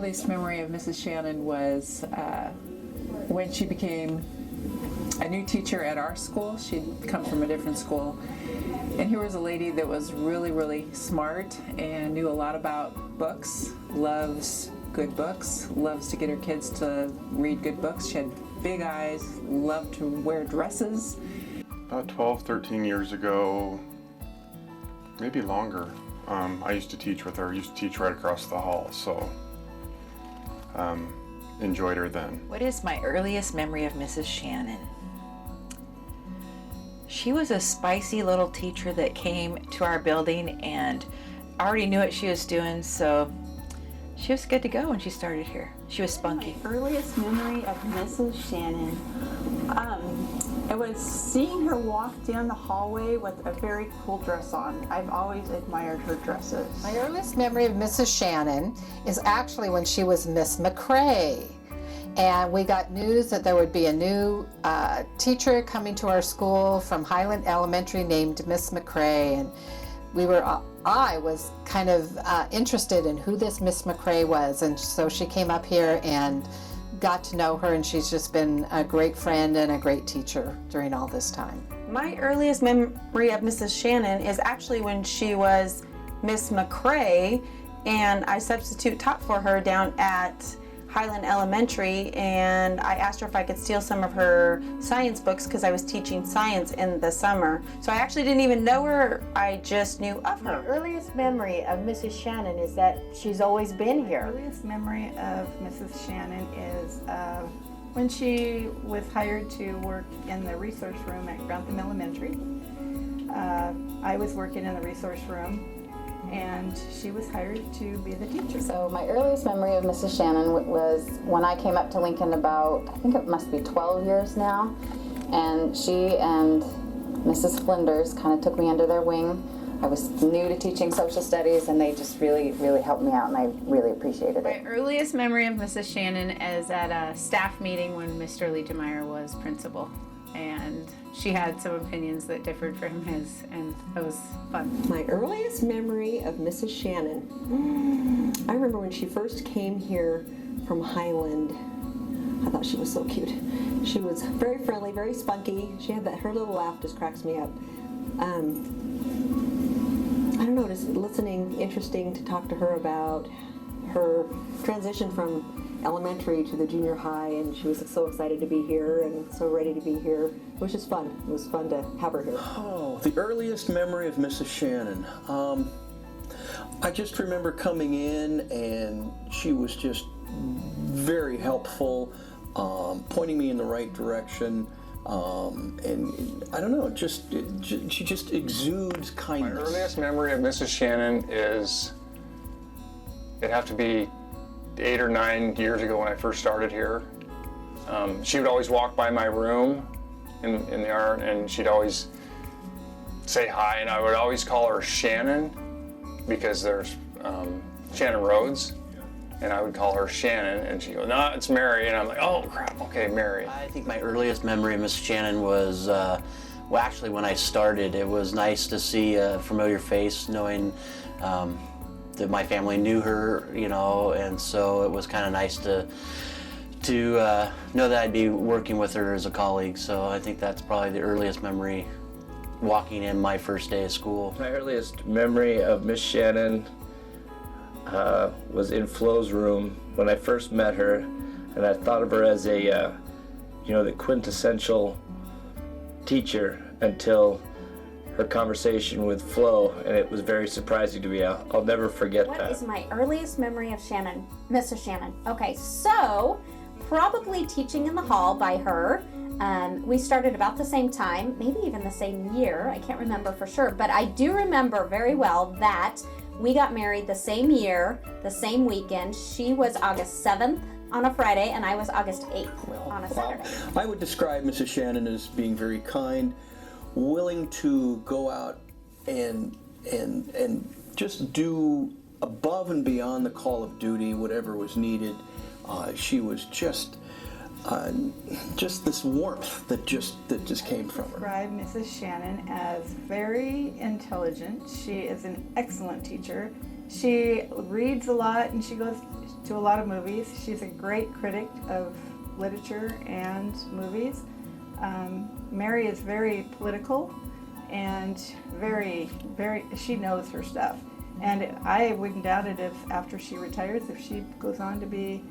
earliest memory of Mrs. Shannon was when she became a new teacher at our school. She'd come from a different school. And here was a lady that was really, really smart and knew a lot about books, loves good books, loves to get her kids to read good books. She had big eyes, loved to wear dresses. About 12, 13 years ago, maybe longer, I used to teach with her. I used to teach right across the hall, so enjoyed her then. What is my earliest memory of Mrs. Shannon? She was a spicy little teacher that came to our building and already knew what she was doing, so she was good to go when she started here. She was spunky. My earliest memory of Mrs. Shannon, it was seeing her walk down the hallway with a very cool dress on. I've always admired her dresses. My earliest memory of Mrs. Shannon is actually when she was Miss McCrae. And we got news that there would be a new teacher coming to our school from Highland Elementary named Miss McCrae. And I was kind of interested in who this Miss McCrae was. And so she came up here and got to know her, and she's just been a great friend and a great teacher during all this time. My earliest memory of Mrs. Shannon is actually when she was Miss McCrae, and I substitute taught for her down at Highland Elementary, and I asked her if I could steal some of her science books because I was teaching science in the summer. So I actually didn't even know her, I just knew of her. My earliest memory of Mrs. Shannon is that she's always been here. My earliest memory of Mrs. Shannon is when she was hired to work in the resource room at Grantham Elementary. I was working in the resource room, and she was hired to be the teacher. So my earliest memory of Mrs. Shannon was when I came up to Lincoln about, I think it must be 12 years now, and she and Mrs. Flinders kind of took me under their wing. I was new to teaching social studies, and they just really, really helped me out, and I really appreciated it. My earliest memory of Mrs. Shannon is at a staff meeting when Mr. Liegemeyer was principal. And she had some opinions that differed from his, and it was fun. My earliest memory of Mrs. Shannon, I remember when she first came here from Highland. I thought she was so cute. She was very friendly, very spunky. She had her little laugh just cracks me up. I don't know, just listening, interesting to talk to her about her transition from elementary to the junior high, and she was so excited to be here and so ready to be here. It was just fun. It was fun to have her here. Oh, the earliest memory of Mrs. Shannon. I just remember coming in, and she was just very helpful, pointing me in the right direction. And I don't know, she just exudes kindness. My earliest memory of Mrs. Shannon is, it'd have to be 8 or 9 years ago when I first started here. She would always walk by my room in the art, and she'd always say hi, and I would always call her Shannon because there's Shannon Rhodes, and I would call her Shannon, and she'd go, "No, it's Mary," and I'm like, "Oh crap, okay, Mary." I think my earliest memory of Miss Shannon was, well, actually when I started, it was nice to see a familiar face, knowing that my family knew her, you know, and so it was kind of nice to know that I'd be working with her as a colleague. So I think that's probably the earliest memory, walking in my first day of school. My earliest memory of Miss Shannon was in Flo's room when I first met her, and I thought of her as a, the quintessential teacher until her conversation with Flo, and it was very surprising to me. I'll never forget that. What is my earliest memory of Shannon, Mrs. Shannon? Okay, so probably teaching in the hall by her. We started about the same time, maybe even the same year. I can't remember for sure, but I do remember very well that we got married the same year, the same weekend. She was August 7th on a Friday, and I was August 8th on a Saturday. I would describe Mrs. Shannon as being very kind, willing to go out and just do above and beyond the call of duty, whatever was needed. She was just this warmth that just came from her. I describe Mrs. Shannon as very intelligent. She is an excellent teacher. She reads a lot, and she goes to a lot of movies. She's a great critic of literature and movies. Mary is very political and she knows her stuff. And I wouldn't doubt it if after she retires, if she goes on to be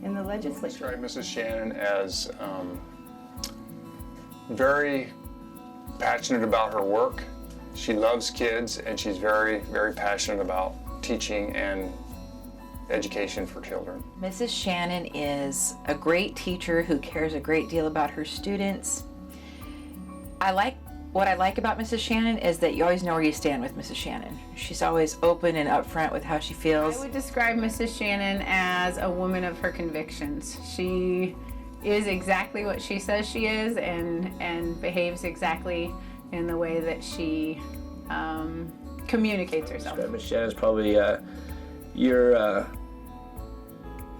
in the legislature. I describe Mrs. Shannon as very passionate about her work. She loves kids, and she's very, very passionate about teaching and education for children. Mrs. Shannon is a great teacher who cares a great deal about her students. What I like about Mrs. Shannon is that you always know where you stand with Mrs. Shannon. She's always open and upfront with how she feels. I would describe Mrs. Shannon as a woman of her convictions. She is exactly what she says she is and behaves exactly in the way that she communicates herself. Miss Shannon's probably your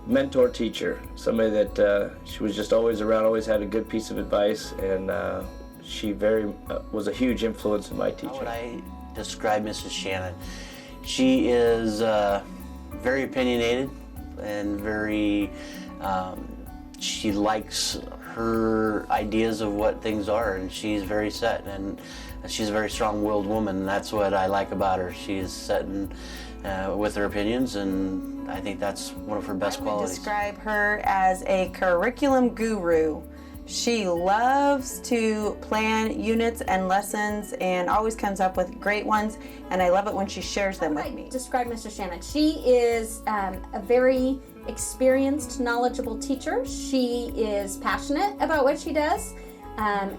mentor teacher, somebody that she was just always around, always had a good piece of advice, and she was a huge influence in my teaching. How would I describe Mrs. Shannon? She is very opinionated and very, she likes her ideas of what things are, and she's very set, and she's a very strong-willed woman, and that's what I like about her. She is set with her opinions, and I think that's one of her best qualities. I would describe her as a curriculum guru. She loves to plan units and lessons and always comes up with great ones, and I love it when she shares them with me. Describe Mr. Shannon. She is a very experienced, knowledgeable teacher. She is passionate about what she does.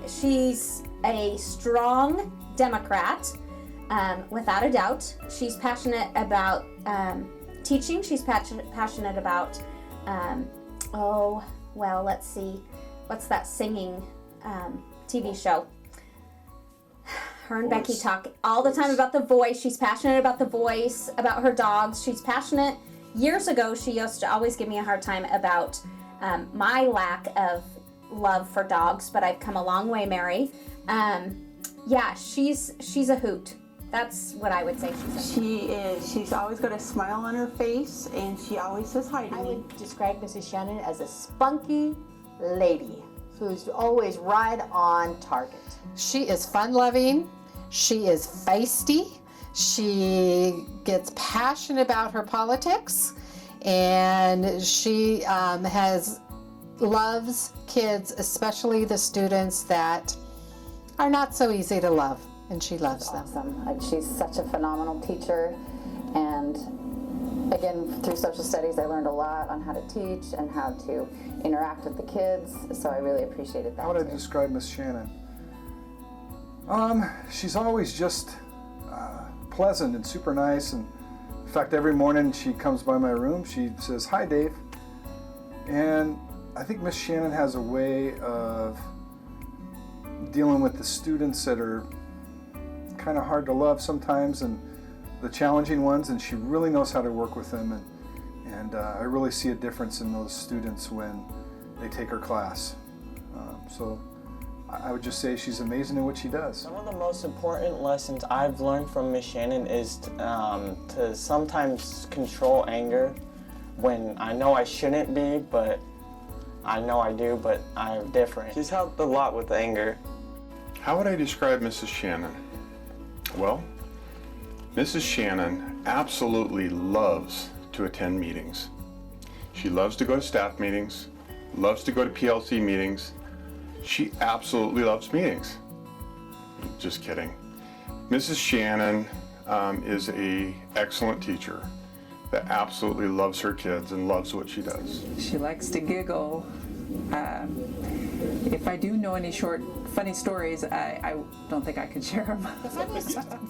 She's a strong Democrat, without a doubt. She's passionate about teaching. She's passionate about, let's see. What's that singing TV show? Her and Becky talk all the time about The Voice. She's passionate about The Voice, about her dogs. She's passionate. Years ago, she used to always give me a hard time about my lack of love for dogs, but I've come a long way, Mary. She's a hoot. That's what I would say she's a She's always got a smile on her face, and she always says hi to me. I would describe Mrs. Shannon as a spunky lady who's always right on target. She is fun-loving. She is feisty. She gets passionate about her politics, and she loves kids, especially the students that are not so easy to love, and she loves them. Awesome. She's such a phenomenal teacher, and again, through social studies, I learned a lot on how to teach and how to interact with the kids, so I really appreciated that. How would I describe Miss Shannon? She's always just pleasant and super nice, and in fact, every morning she comes by my room, she says, "Hi, Dave." And I think Miss Shannon has a way of dealing with the students that are kind of hard to love sometimes, and the challenging ones, and she really knows how to work with them, and I really see a difference in those students when they take her class. So I would just say she's amazing at what she does. Some of the most important lessons I've learned from Miss Shannon is to sometimes control anger when I know I shouldn't be, but I know I do, but I'm different. She's helped a lot with anger. How would I describe Mrs. Shannon? Well, Mrs. Shannon absolutely loves to attend meetings. She loves to go to staff meetings, loves to go to PLC meetings. She absolutely loves meetings. Just kidding. Mrs. Shannon is an excellent teacher that absolutely loves her kids and loves what she does. She likes to giggle. If I do know any short, funny stories, I don't think I could share them.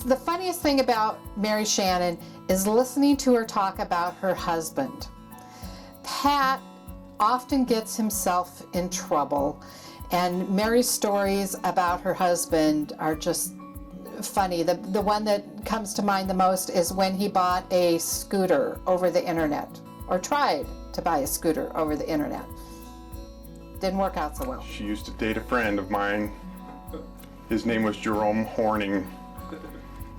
The funniest thing about Mary Shannon is listening to her talk about her husband. Pat often gets himself in trouble, and Mary's stories about her husband are just funny. The one that comes to mind the most is when he bought a scooter over the internet, or tried to buy a scooter over the internet. Didn't work out so well. She used to date a friend of mine. His name was Jerome Horning.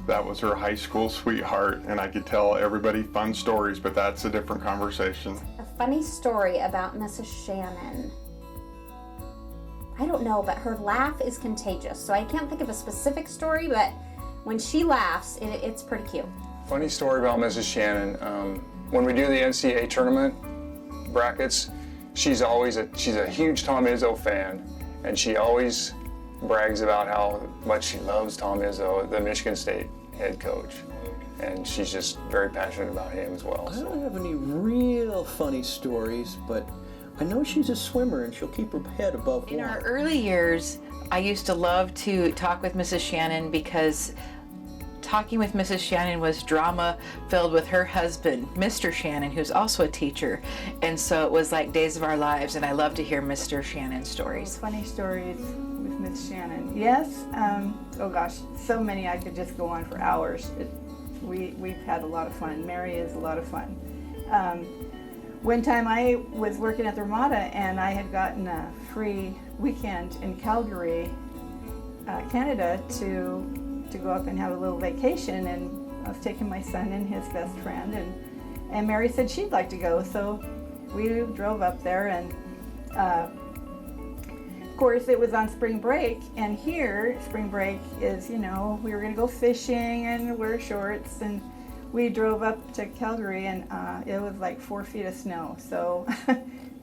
that was her high school sweetheart, and I could tell everybody fun stories, but that's a different conversation. A funny story about Mrs. Shannon. I don't know, but her laugh is contagious. So I can't think of a specific story, but when she laughs, it's pretty cute. Funny story about Mrs. Shannon. When we do the NCAA tournament brackets, she's a huge Tom Izzo fan, and she always brags about how much she loves Tom Izzo, the Michigan State head coach. And she's just very passionate about him as well. I don't have any real funny stories, but I know she's a swimmer and she'll keep her head above water. In our early years, I used to love to talk with Mrs. Shannon because talking with Mrs. Shannon was drama filled with her husband, Mr. Shannon, who's also a teacher. And so it was like days of our lives, and I love to hear Mr. Shannon's stories. Funny stories with Miss Shannon. Yes, oh gosh, so many I could just go on for hours. We've had a lot of fun. Mary is a lot of fun. One time I was working at the Ramada and I had gotten a free weekend in Calgary, Canada to go up and have a little vacation, and I was taking my son and his best friend, and Mary said she'd like to go, so we drove up there, and of course it was on spring break, and here spring break is, you know, we were going to go fishing and wear shorts, and we drove up to Calgary, and it was like 4 feet of snow, so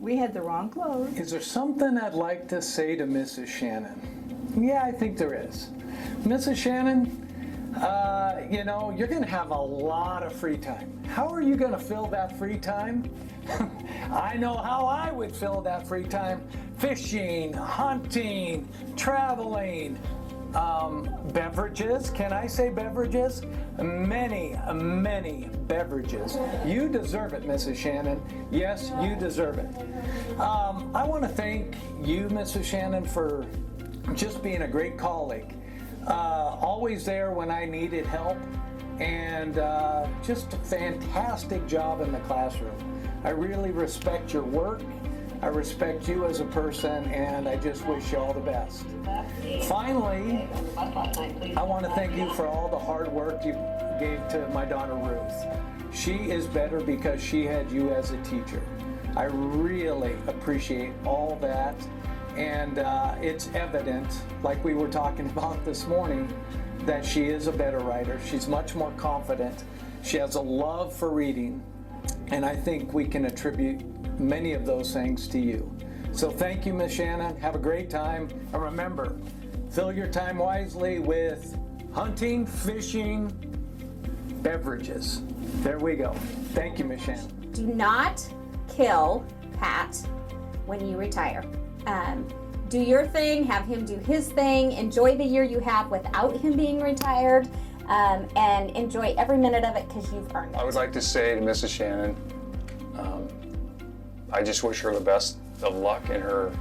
we had the wrong clothes. Is there something I'd like to say to Mrs. Shannon? Yeah, I think there is. Mrs. Shannon, you know, you're going to have a lot of free time. How are you going to fill that free time? I know how I would fill that free time. Fishing, hunting, traveling, beverages. Can I say beverages? Many, many beverages. You deserve it, Mrs. Shannon. Yes, you deserve it. I want to thank you, Mrs. Shannon, for just being a great colleague. Always there when I needed help, and just a fantastic job in the classroom. I really respect your work. I respect you as a person, and I just wish you all the best. Finally, I want to thank you for all the hard work you gave to my daughter Ruth. She is better because she had you as a teacher. I really appreciate all that, and it's evident, like we were talking about this morning, that she is a better writer. She's much more confident. She has a love for reading, and I think we can attribute many of those things to you. So thank you, Miss Shannon. Have a great time. And remember, fill your time wisely with hunting, fishing, beverages. There we go. Thank you, Miss Shannon. Do not kill Pat when you retire. Do your thing, have him do his thing, enjoy the year you have without him being retired, and enjoy every minute of it because you've earned it. I would like to say to Mrs. Shannon, I just wish her the best of luck in her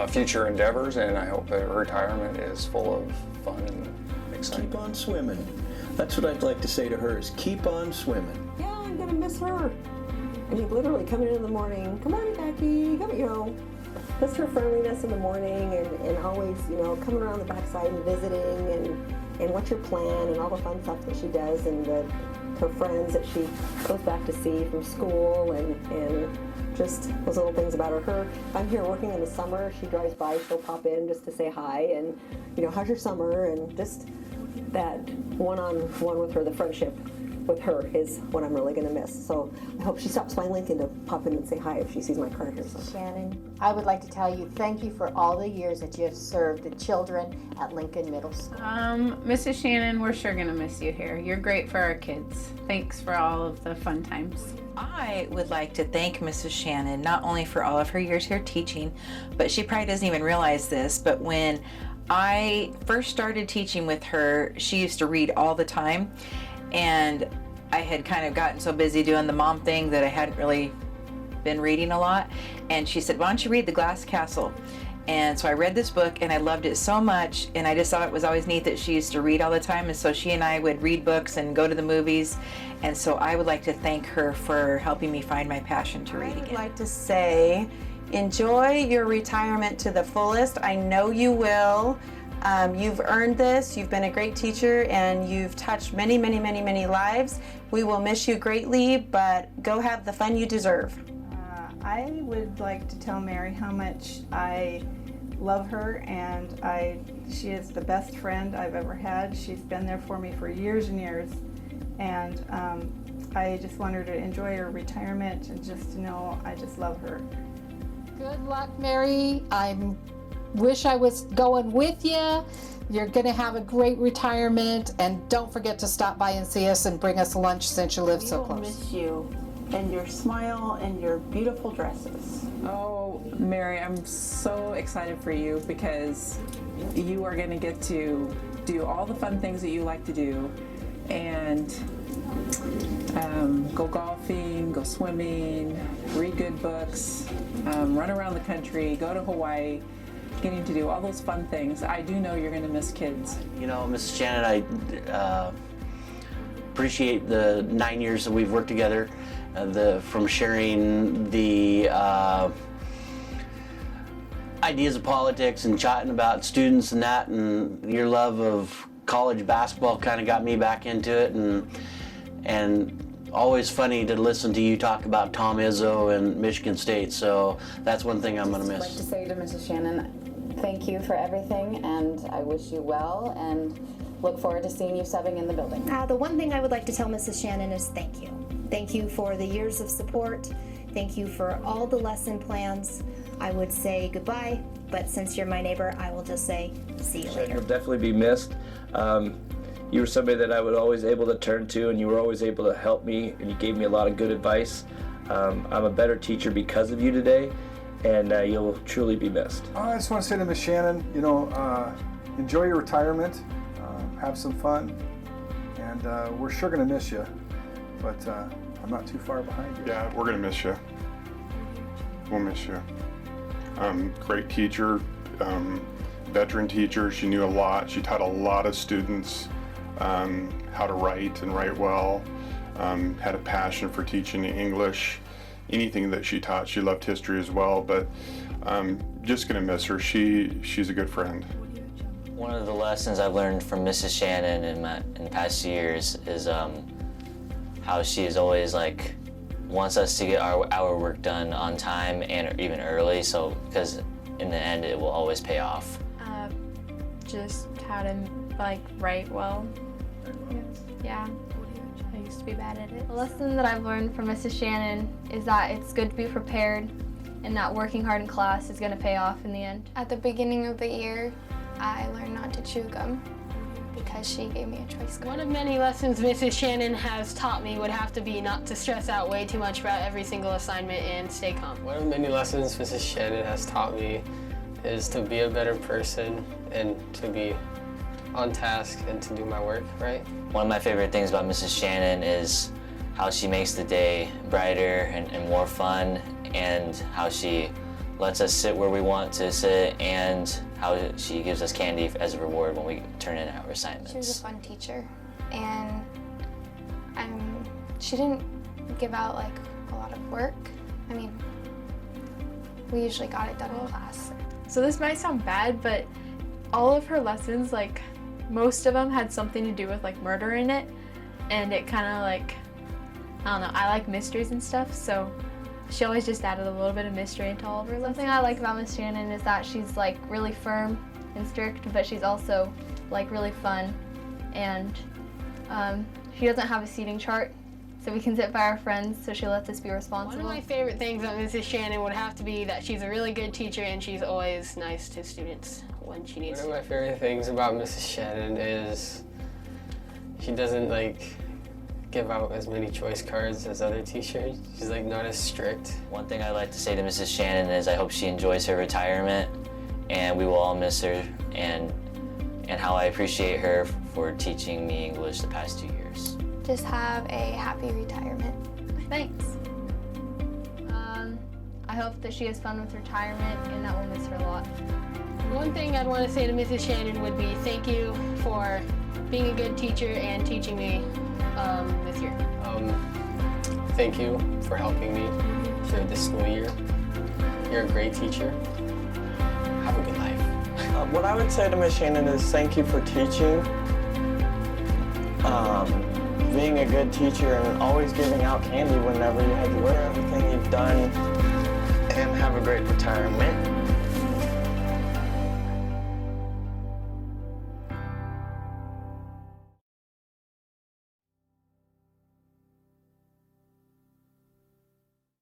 future endeavors, and I hope that her retirement is full of fun and excitement. Keep on swimming. That's what I'd like to say to her, is keep on swimming. Yeah, I'm gonna miss her. I mean, literally coming in the morning, come on, Becky, come, you know, just her friendliness in the morning, and always, you know, coming around the backside and visiting, and what's your plan, and all the fun stuff that she does, and her friends that she goes back to see from school, and just those little things about her. If I'm here working in the summer, she drives by, she'll pop in just to say hi, and, you know, how's your summer, and just that one-on-one with her, the friendship with her is what I'm really going to miss. So I hope she stops by Lincoln to pop in and say hi if she sees my car here. So. Shannon, I would like to tell you thank you for all the years that you have served the children at Lincoln Middle School. Mrs. Shannon, we're sure going to miss you here. You're great for our kids. Thanks for all of the fun times. I would like to thank Mrs. Shannon not only for all of her years here teaching, but she probably doesn't even realize this, but when I first started teaching with her, she used to read all the time, and I had kind of gotten so busy doing the mom thing that I hadn't really been reading a lot, and she said, why don't you read The Glass Castle? And so I read this book, and I loved it so much, and I just thought it was always neat that she used to read all the time, and so she and I would read books and go to the movies, and so I would like to thank her for helping me find my passion to read again. I would like to say, enjoy your retirement to the fullest. I know you will. You've earned this. You've been a great teacher, and you've touched many, many, many, many lives. We will miss you greatly, but go have the fun you deserve. I would like to tell Mary how much I love her, and she is the best friend I've ever had. She's been there for me for years and years, and I just want her to enjoy her retirement and just to know I just love her. Good luck, Mary. I wish I was going with you. You're going to have a great retirement, and don't forget to stop by and see us and bring us lunch since you live so We will close. miss you and your smile and your beautiful dresses. Oh, Mary, I'm so excited for you because you are going to get to do all the fun things that you like to do, and go golfing, go swimming, read good books, run around the country, go to Hawaii, getting to do all those fun things. I do know you're going to miss kids. You know, Mrs. Shannon, I appreciate the 9 years that we've worked together, from sharing the ideas of politics and chatting about students and that, and your love of college basketball kind of got me back into it, and always funny to listen to you talk about Tom Izzo and Michigan State, so that's one thing I'm going to miss. I'd like to say to Mrs. Shannon, thank you for everything, and I wish you well, and look forward to seeing you subbing in the building. The one thing I would like to tell Mrs. Shannon is thank you. Thank you for the years of support. Thank you for all the lesson plans. I would say goodbye, but since you're my neighbor, I will just say see you later. You'll definitely be missed. You were somebody that I was always able to turn to, and you were always able to help me, and you gave me a lot of good advice. I'm a better teacher because of you today, and you'll truly be missed. I just want to say to Miss Shannon, you know, enjoy your retirement, have some fun, and we're sure going to miss you, but I'm not too far behind you. Yeah, we're going to miss you. We'll miss you. Great teacher, veteran teacher. She knew a lot. She taught a lot of students how to write and write well. Had a passion for teaching English. Anything that she taught. She loved history as well, but just going to miss her. She's a good friend. One of the lessons I've learned from Mrs. Shannon in the past years is how she is always wants us to get our work done on time and even early, so because in the end it will always pay off. Just how to write well. Yeah, I used to be bad at it. The lesson that I've learned from Mrs. Shannon is that it's good to be prepared and that working hard in class is going to pay off in the end. At the beginning of the year, I learned not to chew gum because she gave me a choice card. One of many lessons Mrs. Shannon has taught me would have to be not to stress out way too much about every single assignment and stay calm. One of many lessons Mrs. Shannon has taught me is to be a better person and to be on task and to do my work right. One of my favorite things about Mrs. Shannon is how she makes the day brighter and more fun, and how she lets us sit where we want to sit, and how she gives us candy as a reward when we turn in our assignments. She was a fun teacher, and she didn't give out a lot of work. I mean, we usually got it done in class. So this might sound bad, but all of her lessons, most of them had something to do with murder in it, and it kind of I don't know, I like mysteries and stuff, so she always just added a little bit of mystery into all of her lessons. Something I like about Miss Shannon is that she's really firm and strict, but she's also really fun, and she doesn't have a seating chart, so we can sit by our friends, so she lets us be responsible. One of my favorite things about Mrs. Shannon would have to be that she's a really good teacher and she's always nice to students when she needs to. One of my favorite things about Mrs. Shannon is she doesn't give out as many choice cards as other teachers. She's not as strict. One thing I like to say to Mrs. Shannon is I hope she enjoys her retirement, and we will all miss her, and how I appreciate her for teaching me English the past 2 years. Just have a happy retirement. Thanks. I hope that she has fun with retirement and that we'll miss her a lot. One thing I'd want to say to Mrs. Shannon would be thank you for being a good teacher and teaching me this year. Thank you for helping me through this school year. You're a great teacher. Have a good life. What I would say to Miss Shannon is thank you for teaching, being a good teacher, and always giving out candy whenever you had to wear everything you've done, and have a great retirement.